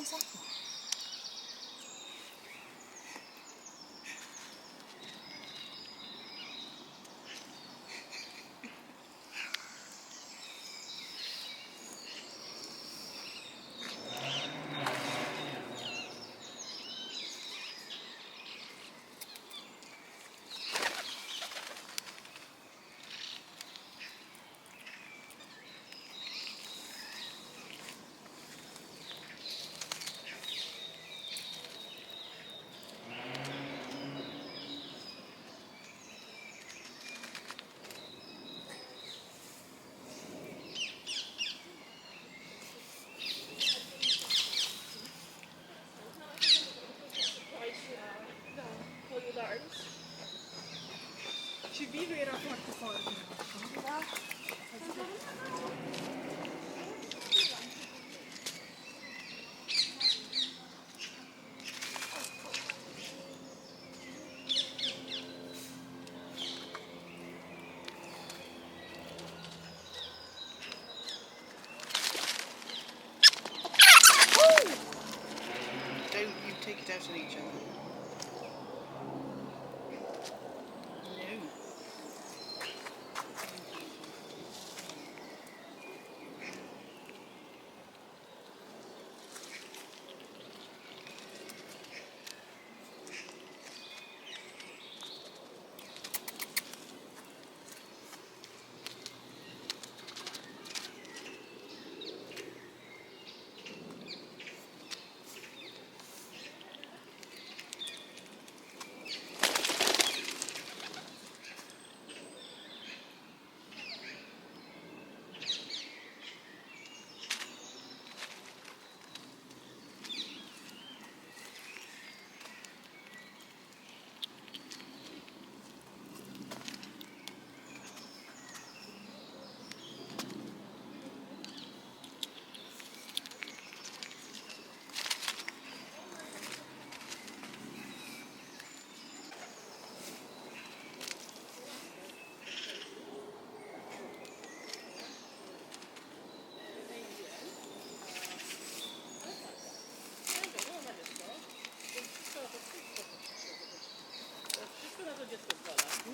one's that one? Should vi redan faktiskt ha det här? Don't you take it out on each other. No.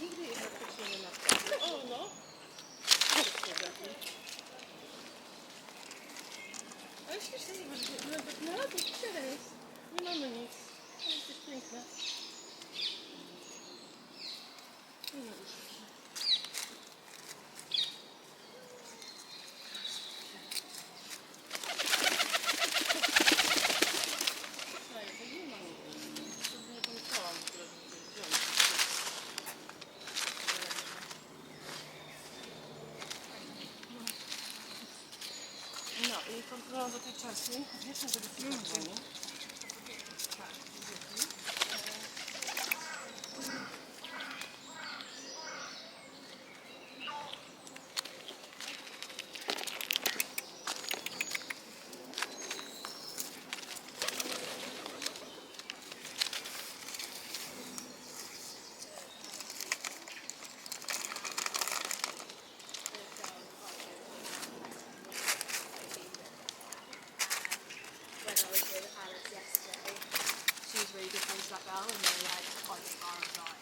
Nigdy jednak tak się nie naprawdę. O, no. Ale śmiesznie, nawet na lato teraz nie mamy nic. To jest coś piękne. No już. No i kontrola dotychczasnej, wieczne weryfikowanie. She was really good friends with that girl, and they had quite a car and drive.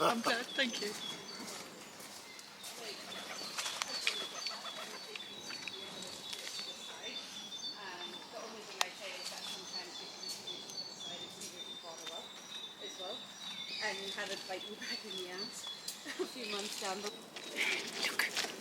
I'm glad, thank you. And have it bite you back in the ass a few months down the